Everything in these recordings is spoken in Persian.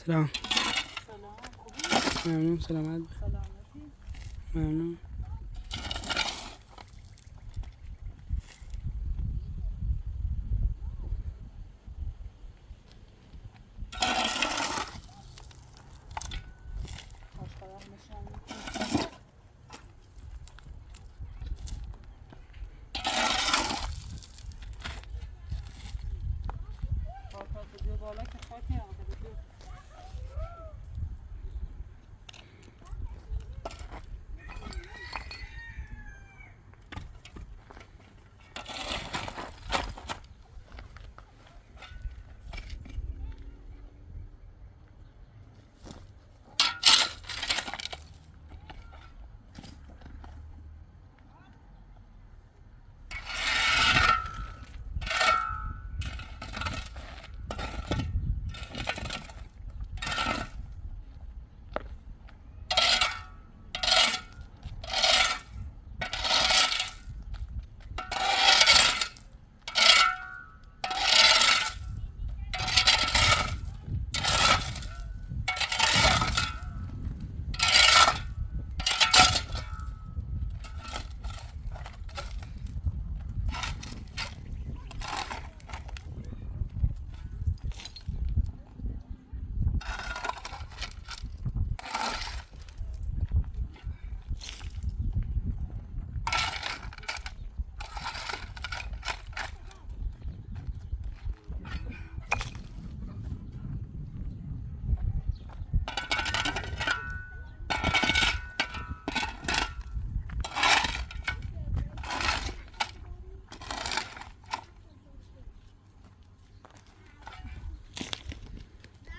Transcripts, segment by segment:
سلام. سلام خوبی؟ ممنون. سلامت. سلامتی. ممنون. آشقدر نشان خاطر بزیو بالا که خاک نیامده بزیو.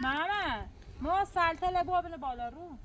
ماما ما سلطه بابل بالا رو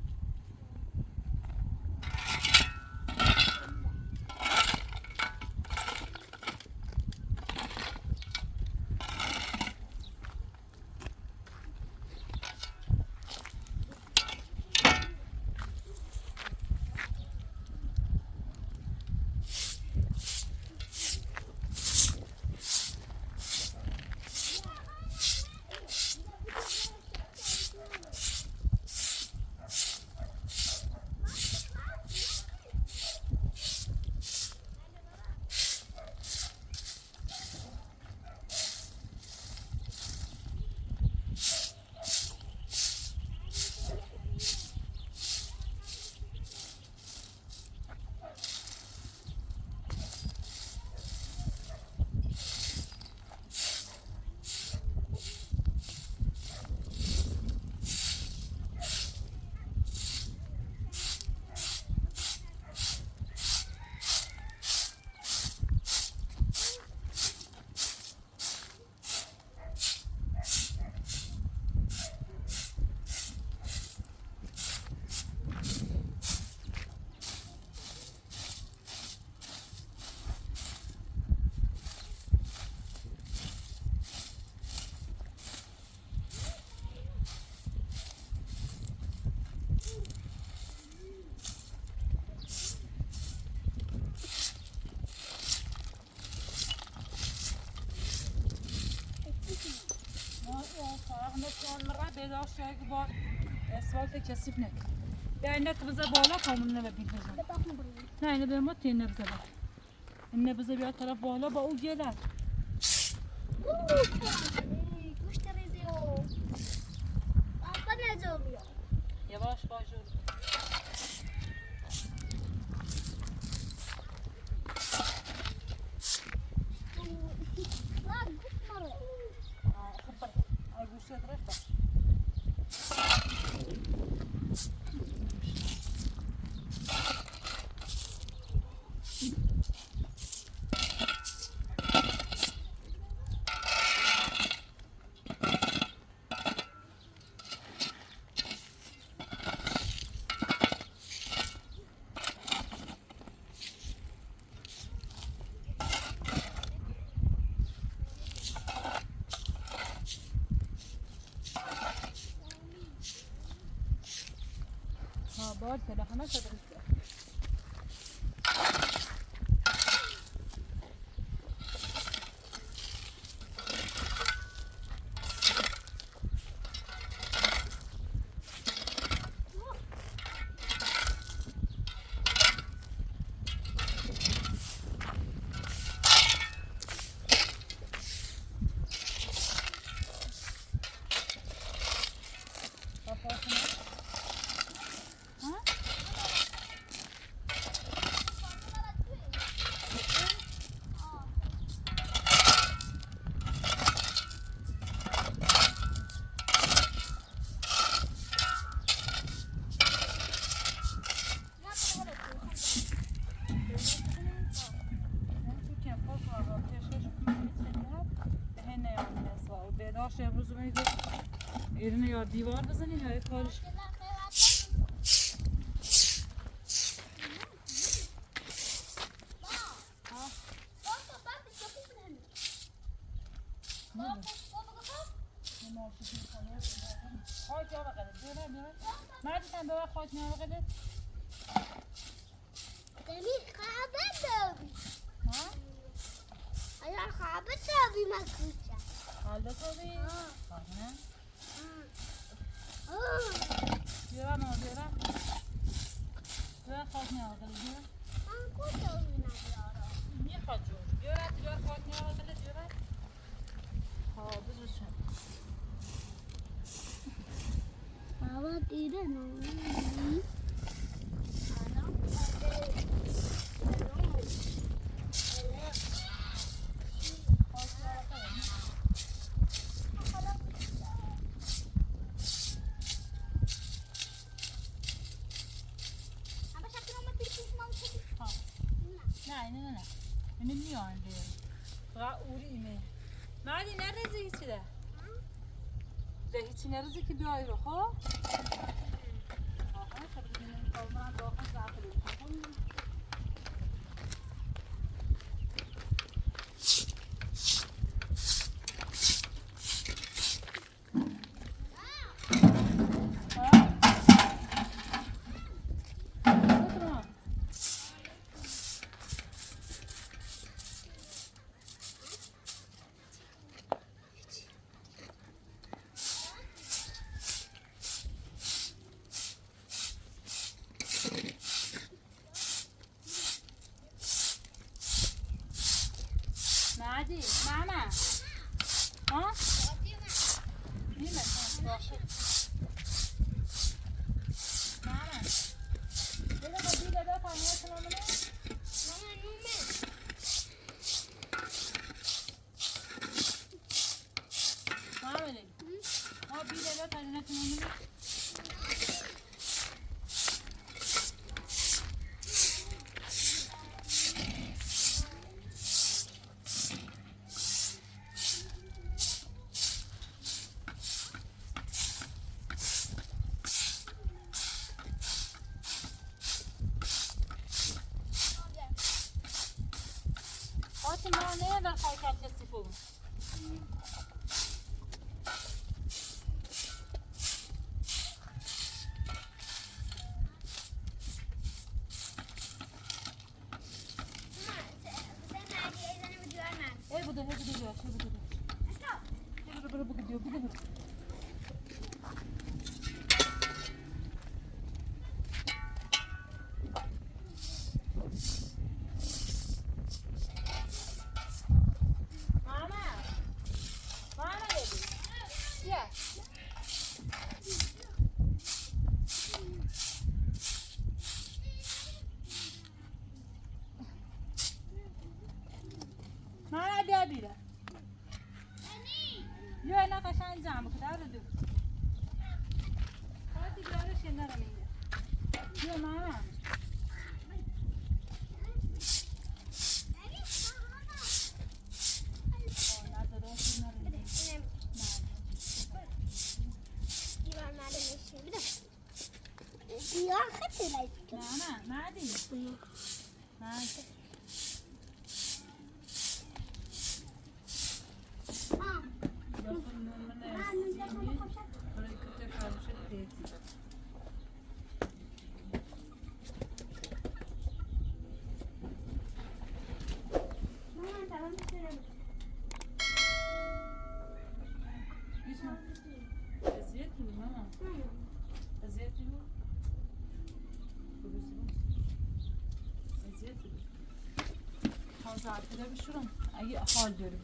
بیدار شاید که با اسفالت کثیف نکن. بیا اینه که بذار بالا کامل نبید بزن. نه اینه به ما تین نبذار. اینه بذار بیا طرف بالا با او گله. گوشت ریزیو. بابا نجا بیا. یواش باجور. گوشت رفت. باید که همه شده کارش امروز میگه ایرنا یا دیوار بزنیم یا کارش خاک آقا قدر بیاره مردی تن ببر خاک نه آقا قدر دمی خوابه داری ها؟ اگر خوابه داری مکوچه حالا تو بی؟ خواهی نه؟ آه بیاره ما بیاره بیاره خاک نه آقا قدر بیاره من کجا ندارم میخواد جون بیاره خاک نه آقا قدر بیاره حاضر شد بابا دیده نه نه اینو میانده فقط اوری ایمه مردی نرزی هیچی ده هیچی نرزی که بیایی رو خب آها خب بینیم کامران داخل زعفری مردی ماما ها؟ نیمه باشه ماما بله با بیله دا پایین کنم منه ماما نومه ماما بله ها بیله دا پایین کنم منه ما نه در خواهی کرد کسی فون ای بوده بیا چه بوده برو بگو ماما بیا بیره بیا اینا قشنگ جمع بکن در رو دو خواهدی بیارش یه نرم اینه بیا ماما Ya خیلی لایک نه مردی مردی Zaten bir şuram. Ay hal diyorum.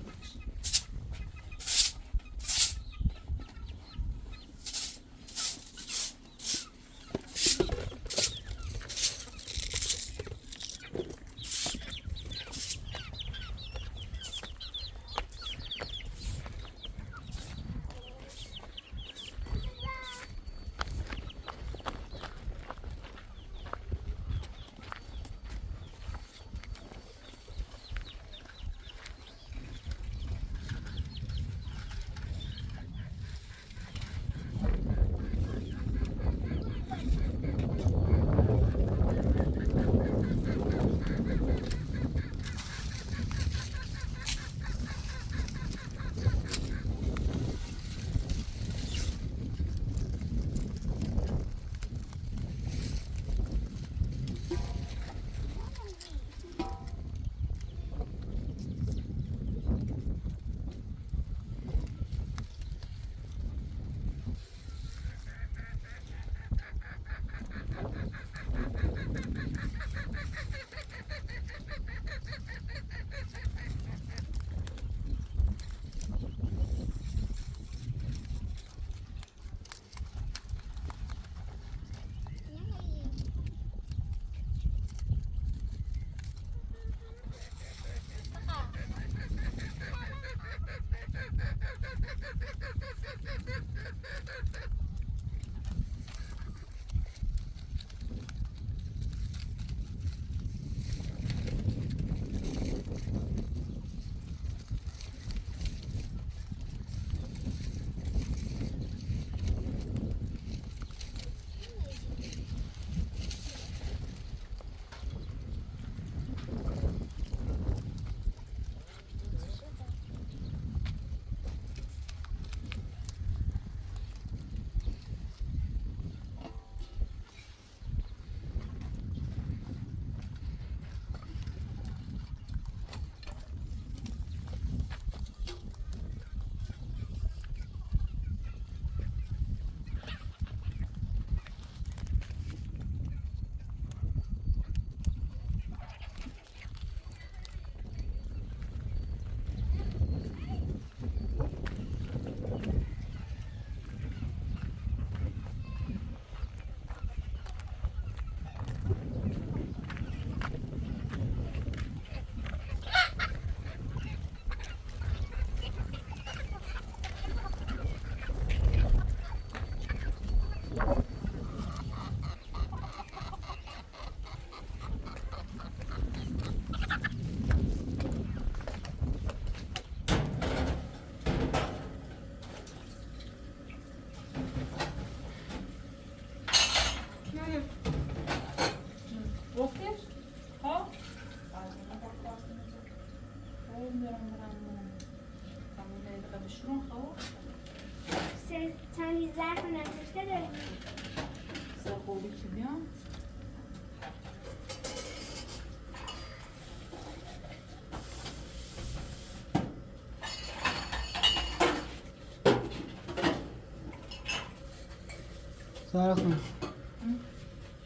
زهرا خانم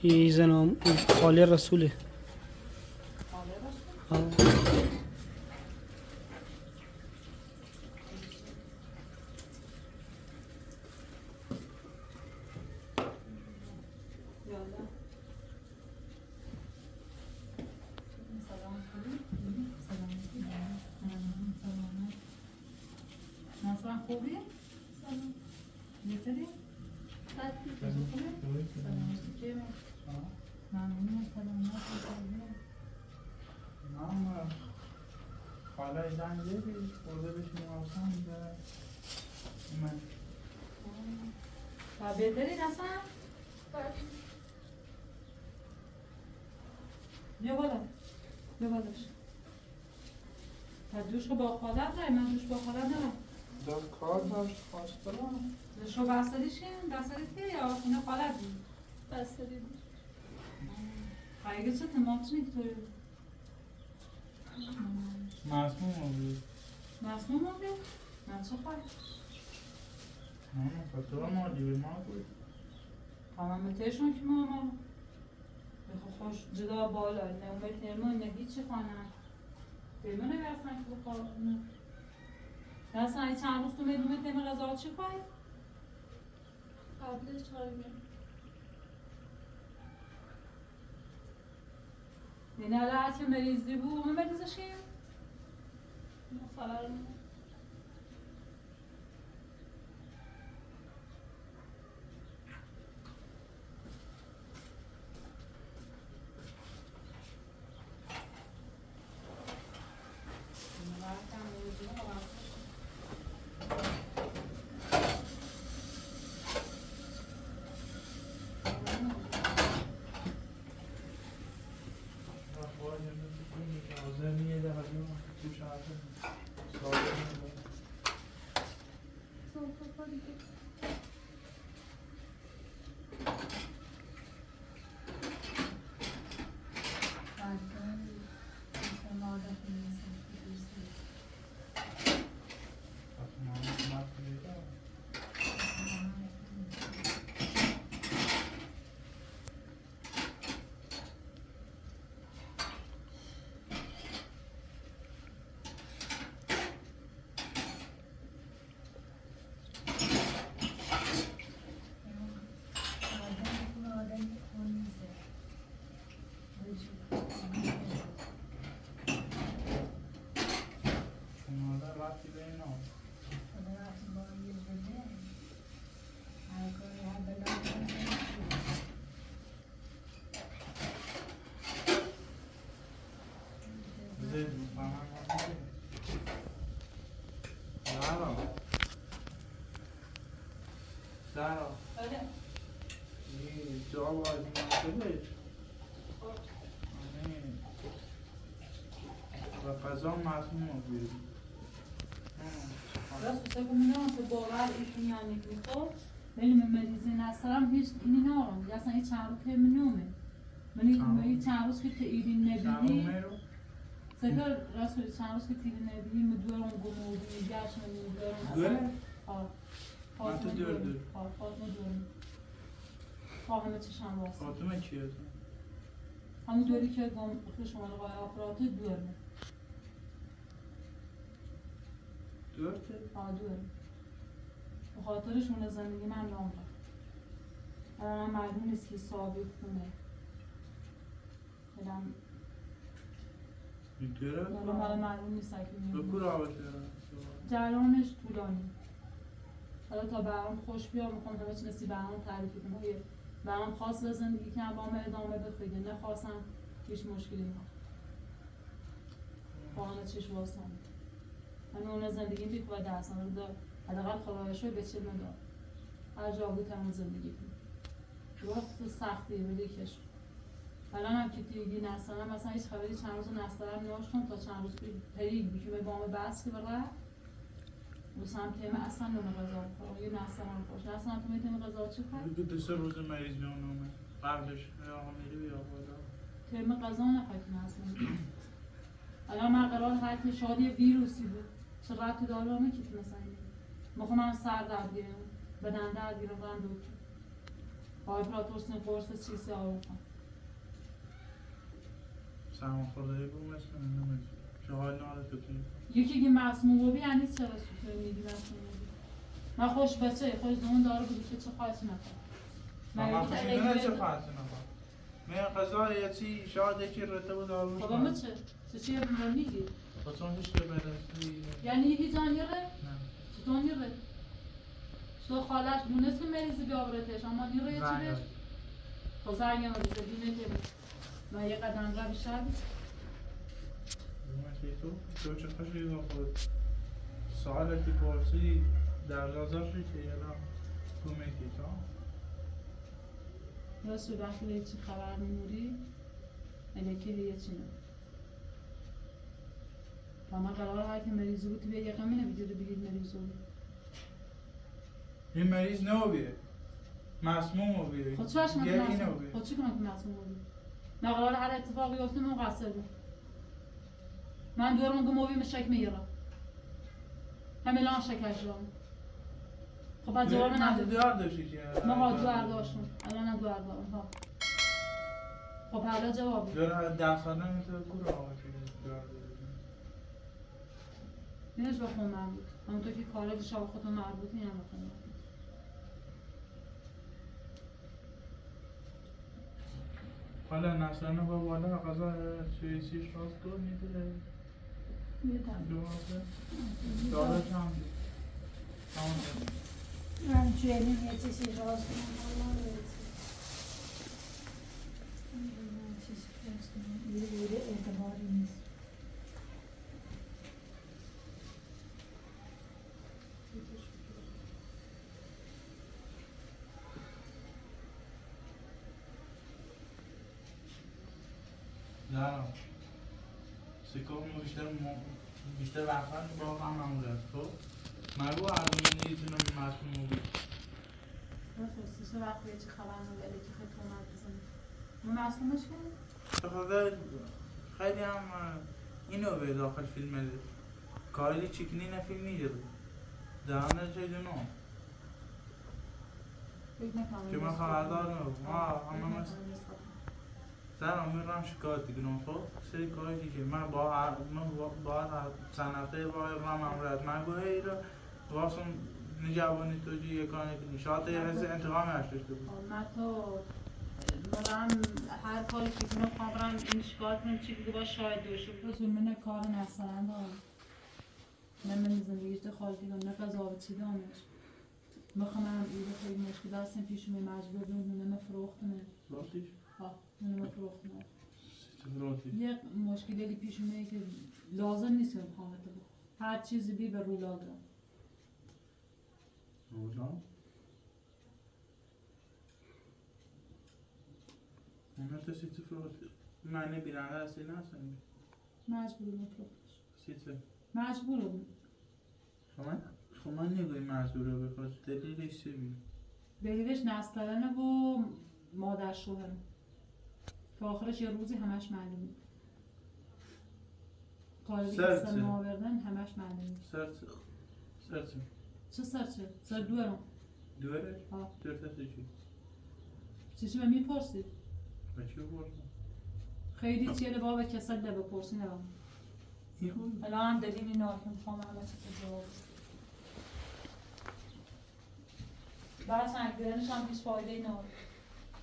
این زنم خاله رسوله حالا رسول آه. یالا سلام خوبی؟ سلام سلام ناصر خوبی؟ سلام. چطوری؟ خوبی؟ سلام چطوری؟ ممنون سلامت خوبی؟ نه حالا زنگ زدی خورده بشیم آسان می‌ذاره من تا بهتری ناصر؟ بیا بالا بیا بالاش تا دوش با خالت رای من دوش با خالت نرم داد کار داشت خواست برم شو بستریشیم بستریتی یا خونه خالت بود بستری خیلی چه تمامش نیکتوری مسموم بود مسموم بودی؟ من چه خواهی؟ نه خطور ما دیوی ما بود تمام تیشون که ما خوش جدا بالا نه اومد تیمون نه هیچی خانه تیمون نگرسن که بخواه اصلا چند روز تو میدونی تیم غذا چی خواهی؟ قبلش چای یعنی حالا هرچی مریضی بود اون مریضشیم؟ خبر آزمیه در حجم تو شهر ساله رفتی به اینا زد میفهمم زهرا این جواب از این شدش و قضا مسموم بود راست سه گونه تو باور ایشون یعنی میخواد ولی من مریضی نسترم هیچ اینی نارم یا اصلا این چند روز که منومه من چند روز که تیرین نبیدی سکر راست چند روز که تیرین نبیدی مدورم گمودی گشت مدورم دوره؟ آه من تو دور دور فاطمه دورم همه چشم واسه فاطمه کیه تو؟ همون دوری که گم شما رو قای آفراته دورمه دورته؟ دورم به خاطرشون زندگی من نام رفت الان معلوم نیست که صاحبی خونه الان دوره؟ معلوم نیست که به میمونه کو رابطه جریانش طولانی حالا تا برام خوش بیام میخوام همه چی نسی برام تعریف کنم یه برام خاص به زندگی کنم با من ادامه بده دیگه نخواستم هیچ مشکلی نه با همه چیش واسم من اون زندگی بیک و درسم رو دار حداقل خدایشو به چه مدار هر جا بود همون زندگی کنم درست سختی ولی کش الان هم که دیگه نسترم مثلا هیچ خبری چند روز نسترم نیاشتم تا چند روز پیگ بیکیم با همه بحث که بره و سمت همه اصلا نون غذا بخورم یه نسترم خوش نسترم تو میتونی غذا چی خواهی؟ دیگه دو سه روز مریض بیانومه قبلش یا میری بیا بالا ترم غذا نخواهی که نسترم الان من قرار هر که شاید یه ویروسی بود چه ربطی داره همه که مثلا میخوام من سر درد گیرم بدن درد گیرم برم دکتر آیپراتورسین قرص چیزی آوردم. سرماخوردگی بود مثل اینه که حال ناره تو کنی یکی که مسموم بودی یعنی چرا سوسه میدی مسموم بودی؟ من خوش بچه خوش دون داره بودی که چه خواهی نکن. من خوشیدونه چه خواهی نکن من قضا یه چی شاید یکی رته بود آروش خب اما چه؟ چه رو میگی؟ خواستم هیچ که برسی یعنی یکی جانیره؟ نه چطور نیره؟ تو خالش دونست که مریضی بیاورتش اما نیره یه چی بهش؟ خب زنگ مریضه دینه که من یه قدم را بیشتر بیست. تو چه خوشی با خود سوالتی پرسی در نظر شد که یادم تو میکی تا رسول وقتی چی خبر میموری الکی یه چی نه تا ما قرار هر که مریضی بود بیا یه قمه نبیدی رو بگید مریض بود این مریض نو بیه مسموم بیه خود چه هاشم یه که اینو مسموم بیه خود چی کنم که مسموم بود نه قرار هر اتفاقی افته مقصر بود من دورم که موبیم شک میگیرم همه لان شکش دارم خب بعد جواب نداری دوار داشتی که ما ها دوار داشتم الان هم دوار دارم ها خب حالا جوابی دوار 10 ساله میتونه گروه آقا که دوار داشتی اینش به خون مربوط همونطور که کارا شما خودتون مربوطی هم به خون مربوط حالا نسلانه با بالا قضا سویسیش راست دور میده دارش هم من جویلیم یه چیزی راست کنم چیزی راست کنم یه بوده اعتباری نیست نه سیکار بیشتر وقتا با هم معمولیت خب مرگو عرضی نیتونم مسموم بود بفرستی چه وقتی چه خبر نگره که خیلی تومت بزنی اون مسئولش کنی؟ بخاطر خیلی هم اینو به داخل فیلم کایلی چیکنی نه فیلم میگیره دهانه چه دونو که من خبردار نبود ما همه مثل سر میرم شکایت دیگرم خب سری کاری که من با چند هفته با رام امرد من گوهی رو واسم نجوانی تو جی یکانه کنی شاید یه حس انتقامی هشت داشته بود من تو برم هر کاری که کنم خواهم این شکایت کنم چی بگه باش شاید دوشه رسول من کار نسترن دارم نه من زندگیش ده خالی دارم نه قضاوت چی دامش بخوام هم ایده خیلی مشکل هستیم پیشون مجبور دونونه من فروختنه راستیش؟ ها دونونه من فروختنه راستیش؟ یه مشکلی پیشونه که لازم نیست که بخوام تو هر چیزی بی به رولا دارم رولا؟ اما تو سیتی فروخت معنی بیننده هستی نه هستن مجبورم فروختش سیتی مجبورم خب من نگوی مجبوره بخواد دلیلش چه بید دلیلش نسترنه و مادر شوهرم که آخرش یه روزی همش معلومه قالبی که سر ما آوردن همش معلومه سرچه چه سرچه؟ سر دوارم دوره؟ ها دور تسته چی؟ چی به میپرسید؟ با چی بپرسم؟ خیلی چیه بابا کسل ده بپرسی نرم الان هم دلیل این آرکم میخوام همه چیز جواب بعد سنگیرنش هم هیچ فایده ای نداره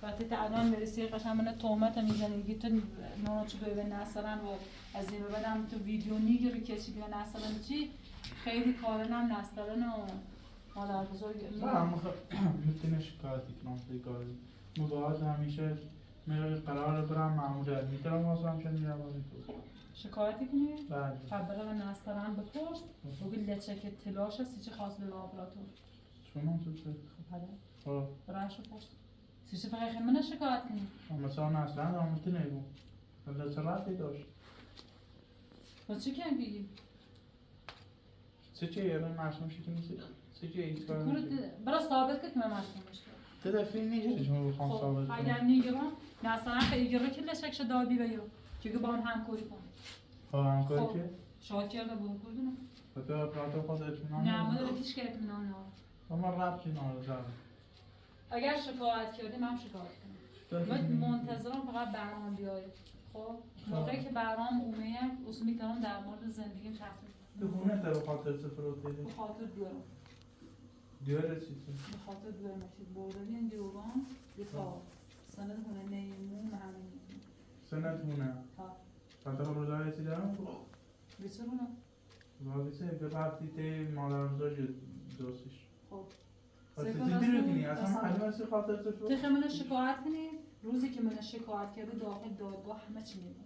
وقتی تا الان برسی قشنگ من تهمت میزنه میگی تو نونو چی به نسلن و از این بدم تو ویدیو میگیری که چی به نسلن چی خیلی کارنم نسلن و مادر بزرگ نه میتونه شکایتی کنم توی کاری مباعد همیشه میره قرار برم معمولیت میتونم واسه همچنین میرم تو شکایتی کنی؟ بله خبره من نسلن بپرس بگی لچک تلاش هستی چه خواست به لابراتور شما تو چه؟ خب برایش پرس سیچه فقط خیلی من شکایت کنی مثلا نسلن هم میتونه بگم ولی چه رفتی داشت با چی کنی بگی؟ سه چه یه روی مرسوم شکل نیستی؟ سه چه ایت کار نیستی؟ برای ثابت که من مرسومش کنم ده فیلم نیستی شما بخوام ثابت کنم اگر نیگرم نسلن خیلی گره که لشکش دادی بیو که با هم همکاری کنم خب همکاری که؟ شاید کرده بود کردنم خب تو اپراتور خود اطمینان نه ما داره هیچ که اطمینان نه اما ربطی نداره اگر شکایت کردیم هم شکایت کنم. من منتظرم فقط برام بیاید. خب موقعی که برام اومه اس میتونم در مورد زندگیم تحقیق تو خونه تا به خاطر سفر به دیدی؟ خاطر بیارم. دیاره چی تو؟ به خاطر بیارم چیز بردن این دیوگان یه تا سند هونه نیمون همه سنت هونه؟ ها فتا خبر داره چی دارم؟ بسرونه. واقعیه به وقتی تی مادر بزرگ دوستش. خب واسه چی دیگه کنی؟ اصلا معلومه چی خاطر سفر؟ تخم من شکایت کنی روزی که من شکایت کرده داخل دادگاه همه چی میدونم.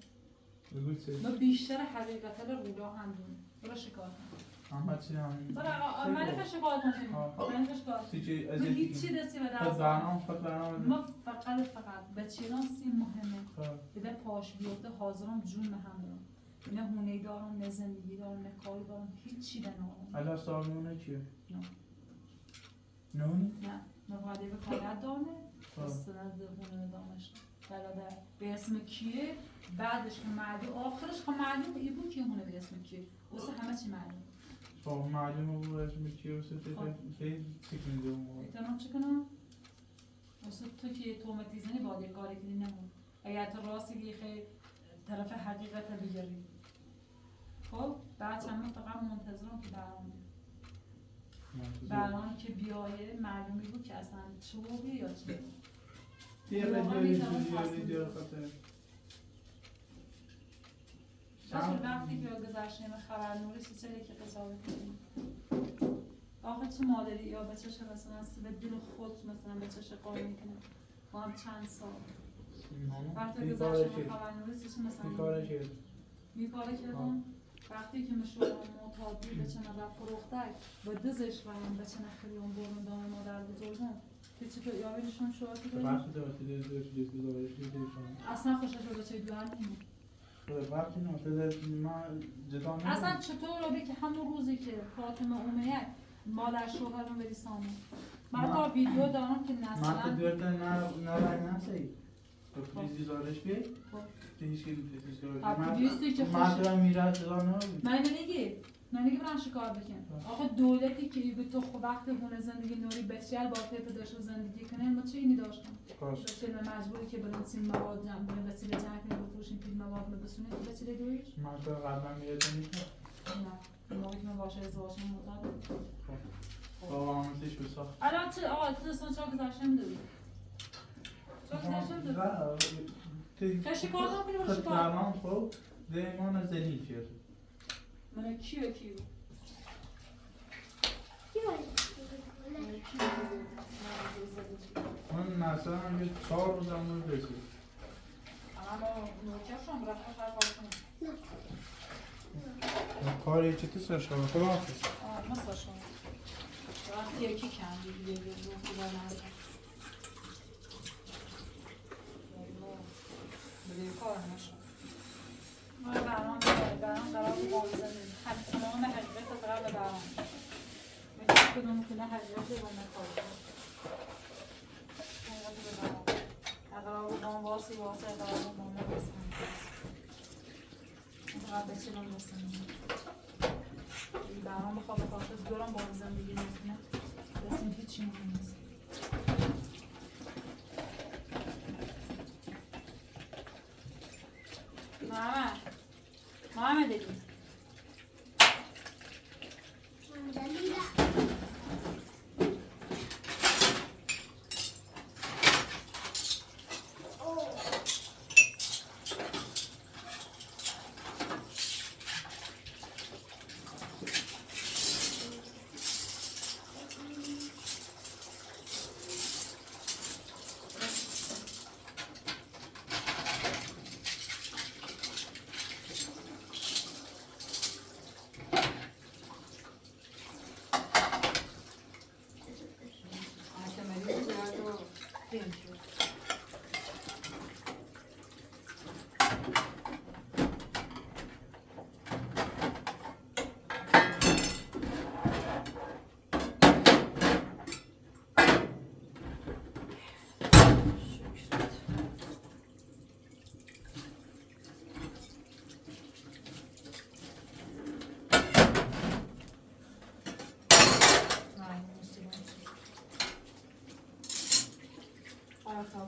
بگو چی؟ ما بیشتر حقیقتا رو رودا هم دونیم. برو شکایت کن. همه چی همین. برو من که شکایت کنیم. من که شکایت چی چی من از هیچی دستی به خود دست برنامه خود برنامه ما فقط بچینام سی مهمه خب. بده پاش بیفته حاضرم جون هم دارم نه هونه دارم نه زندگی دارم نه کاری دارم هیچی دنارم الان سالمونه چیه؟ نه نونی؟ نه مقاده به کارت دارمه خب. استراد هونه دارمش برادر به اسم کیه بعدش که معلوم آخرش که معلوم ای بود که هونه به اسم کیه واسه همه چی معلوم خب معلومه بود اسم چیه واسه چی کنید اون موقع؟ ایتانم چی کنم؟ واسه تو که تومت دیزنی باید یک کاری کنی نمون اگر تو راستی بیخی طرف حقیقت بگیری خب بعد همه فقط منتظرم که برام که بیایه معلومی بود که اصلا چوبی یا چی دیگه خاطر بس وقتی که گذشته من خبر نوری سیچه که قضاوت کنیم آخه چه مادری یا بچه‌ش مثلا به دل خود مثلا بچه‌ش قانون کنه با هم چند سال وقتی گذشته من خبر نوری سیچه مثلا میکاره کردم وقتی که مشورم معتادی بچه نبرد فروختک و دزش ریم بچه نخیلی اون برون دامه مادر بزرگم که چطور یاویلشون شوار که وقتی دارتی دیگه اصلا خوشت رو بچه دوار نمید وقتی من جدا نمید اصلا چطور رو که همون روزی که فاطمه اومه مادر شوهرم بری سامن من تا ویدیو دارم که من مثلا تو دیرته نه نسی تو پلیز دیزارش بی؟ تو هیچ که من تو میره جدا نمید من نگی برن شکار بکن آخه دولتی که ایگو تو خب وقت هونه زندگی نوری بسیار با پیپ داشت زندگی کنه ما چه اینی داشتم بسیار مجبوری که بلنسیم مواد جمع کنه بسیار جمع کنه بفروشیم پید مواد بسونه که بسیار دویش من تو قدم میره نیست نه موقعی که من باشه ازواشم مطابق بابا همونتیش بساخت الان چه آقا تو دستان چرا گذاشته میدوی؟ چرا گذاشته میدوی؟ خیلی شکار هم کنی برو شکار الان خب دیمان زنی چیه من کیو من مثلا یه 4 روز هم رسید اما نوکرشم رفت خواهد کنم کاری چه تو سرشا خدا حافظ مثلا شما وقتی یکی کندی دیگه روحی برنزد بلیه کار نشد ما برام قرار بود زندگی تمام حقیقت قرار به برام مثل کدوم کنه حقیقت و نکار حقیقت به برام قرار بود بام واسی قرار بود بام واسی قرار بچینم بسنم برام بخواه بخاطر دورم با زندگی نکنه دستیم هیچی مهم نیست محمد دیگه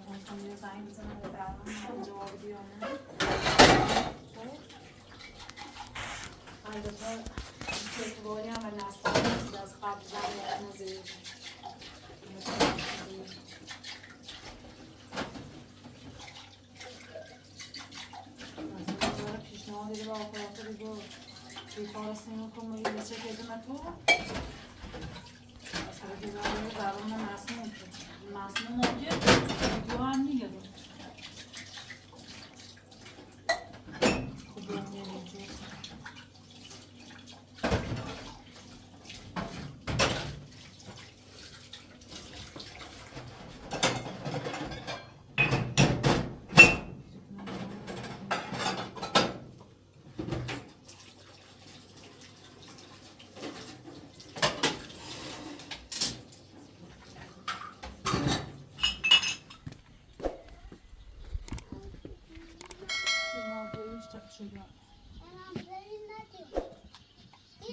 تلفن کنم یا زنگ بزنم به درمان جواب بیانه. البته تکواری هم و نستانی از قبل زنگ نزید. مثلا پیشنهاد دیگه با آخراته بگو بیکار سینو کن و یه چه کده من تو اصلا که زبان مسموم موجه ویدیو هم میگه بود خب هم نمیجوز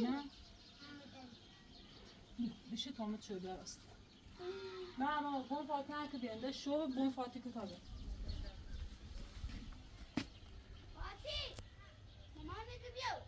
نه بشه تامت شده است نه اما بون فاتی نه که بینده شو بون فاتی که تابه فاتی مامان میگه بیاو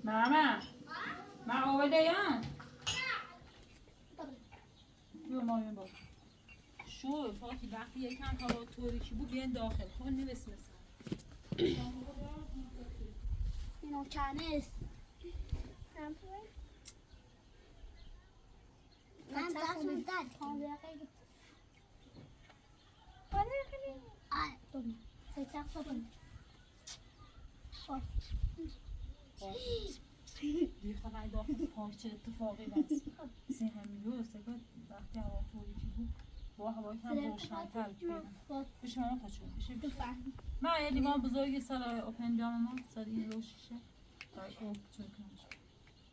ماما ما اولیان بیا مامان بابا شو فاتی وقتی یکم هوا تاریکی بود بیان داخل خب نمیسه اینو کنست من دست رو داد 5 دقیقه دیگه فقط داخل پارک چه اتفاقی بست سه همیلو سکت وقتی هوا تاریکی بود با هوای کم روشن‌تر بیدم بشه ماما تا چون بشه من یه لیوان بزرگی سر اوپن بیام ما سر این رو شیشه باید خوب چون کنش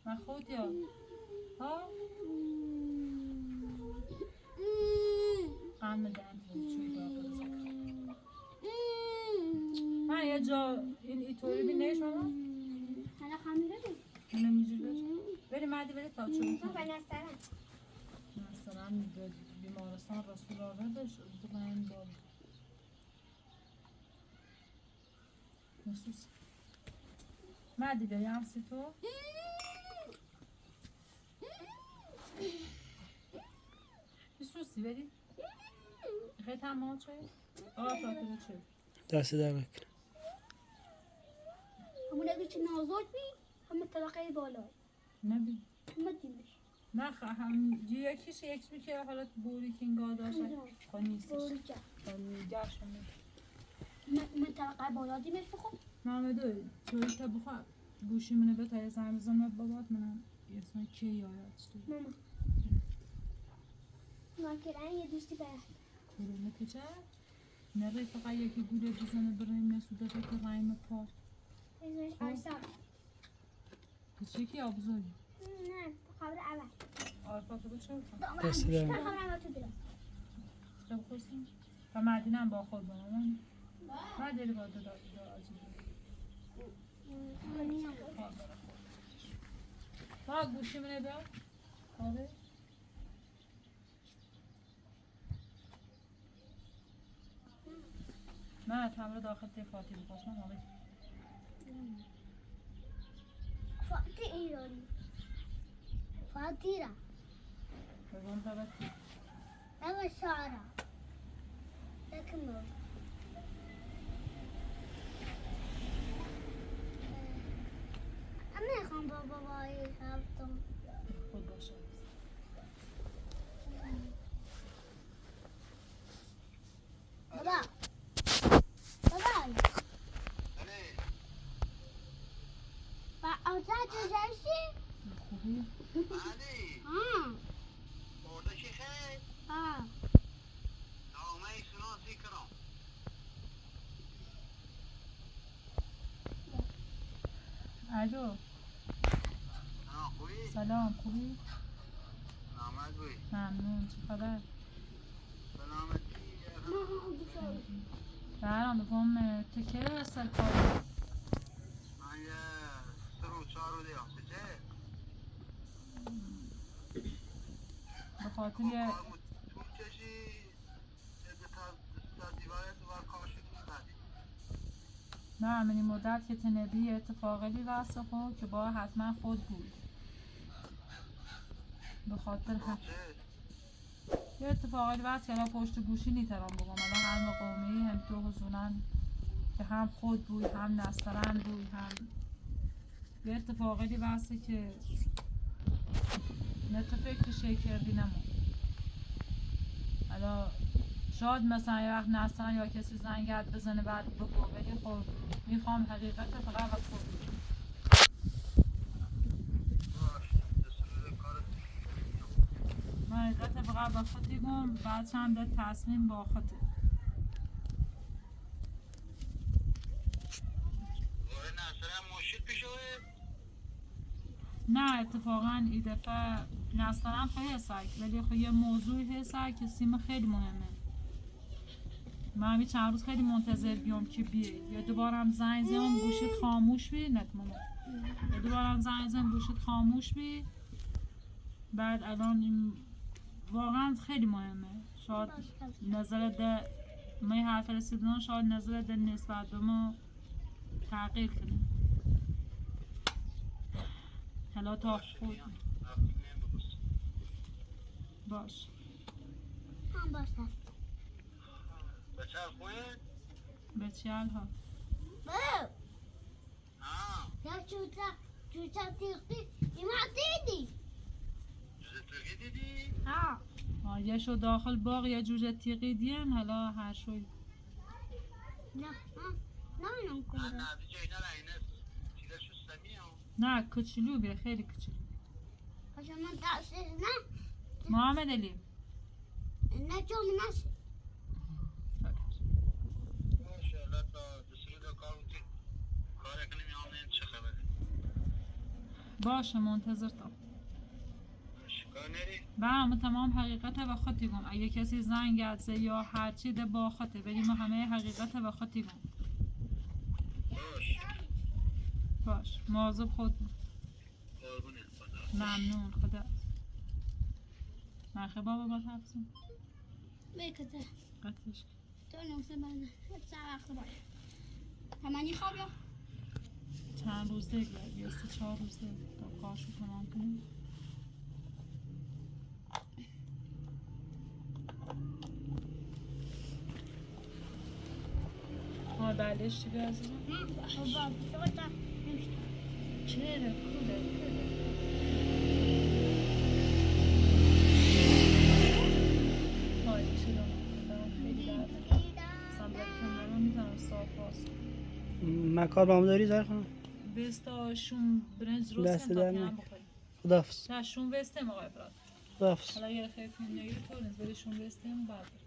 من خود یا ها قم دهن چوی داخل من یه جا این ایطوری بی نیش ماما حالا خمیره بید اینو میجور بشه بری مردی بری تا چون تو بنسترم مثلا به بیمارستان رسول آوردش بخواهیم دارم نسوس مردی بیایم سی تو نسوسی بری خیلی تمام چه؟ آقا فاطمه چه؟ دست در نکنه همون اگه چه نازک بی همون طبقه بالا نبی همون دیمش نه هم یکیش یکی که حالت بوری که اینگاه داشت خب نیستش بورجا گشت من طبقه بالا دیمش بخون محمدو توی که بخواه گوشی منه به تایی زن بزنم بابات منم یه اسم کی یاد چطور ماما ناکرن یه دوستی برد کرونا کچه نره فقط یکی گوله بزنه برای مسوده که قایم پار اسمش آیساب کچه کی آبزاری نه خبر اول آرفا تو چه دست در من خبر اول تو دلم خب خوستیم و مدینه هم با خود بامن من داری با دو عجیبه با گوشی منه بیا آره نه تمره داخل فاتی بخواست من آره فاتی ایرانی فاتی را بگم بابت بابا سارا بکن اما میخوام با بابایی هفتم خود باشه. بابا بابا با آزاد جزرشی خوبی؟ علی ها orada ki xeyr ها Dağıma isuna zikram الو Ha خوبی؟ سلام خوبی؟ سلامت بوی ممنون چه خبر؟ سلامتی برام بگم تو کی رسل کاری؟ من یه 3 روز 4 روز دیگه چه؟ به خاطر یه کار طول کشی تا دیوارت و کارشو می‌بندی نه همین مدت که تنبی اتفاقی واسه خود که با حتما خود بود به خاطر هم چه؟ یه اتفاقی واسه که پشت گوشی نیترم بگم الان هم قومی هم تو حضونن که هم خود بود هم نسترن بود هم یه اتفاقی واسه که نه تو فکرش کردی نمون حالا شاید مثلا یه وقت نسترن یا کسی زنگت بزنه بعد بگو ولی خب میخوام حقیقت فقط و خود باش دست کارت من حقیقت فقط با خودی گم بعد چند تصمیم با خودی وای نصرم مشکل پیشوه نه اتفاقا این دفعه نسترن خیلی هستک ولی خب یه موضوعی هستک که سیم خیلی مهمه من همین چند روز خیلی منتظر بیام که بیه یا دوبارم زنگ زدم گوشت خاموش بی نتمنه یا دوبارم زنگ زدم گوشت خاموش بی بعد الان این واقعا خیلی مهمه شاید نظر ده من حرف رسیدن شاید نظر ده نسبت دومو تغییر کنیم حالا تا خود باش هم باشه بچه خوبه؟ به چی حال ها بابا ها یا چوچا تیغی ایما دیدی جوزه ترکی دیدی؟ ها یه شو داخل باغ یه جوجه تیغی دین حالا هر شوی نه نه اینم من کنده نزدیک اینا را اینه چیزا شو سمیه نه کچلو به خیلی کچلو باشه من دستش نه محمد علی نه چون نشه ماشاءالله تا دستور دا کار بودی کار کنیم یا همین چه خبره باشه منتظر تا شکار نری؟ برام تمام حقیقت و خودی گم اگه کسی زنگ زد یا هر چی ده با خودی ولی ما همه حقیقت و خودی گم باش باش مواظب خود بود قربونه خدا ممنون خدا نخه بابا با حفظم بکته قطعش تو نوسه بنده سر وقت باید همانی خواب یا چند روز دیگه یا 3-4 روز دیگه تا کارشو تمام کنیم بلش چی عزیزم؟ بابا بابا چرا کوله خواهی چی دارم خیلی درده صندت کنم میتونم صاف باز مکار با هم داری زر خانم بستا شون برنج روز دست کن تا در کنم نکن. بخوریم خداحافظ نه شون بستم آقای براد خداحافظ حالا یه خیلی نگیر تو نیز بری شون بستم بعد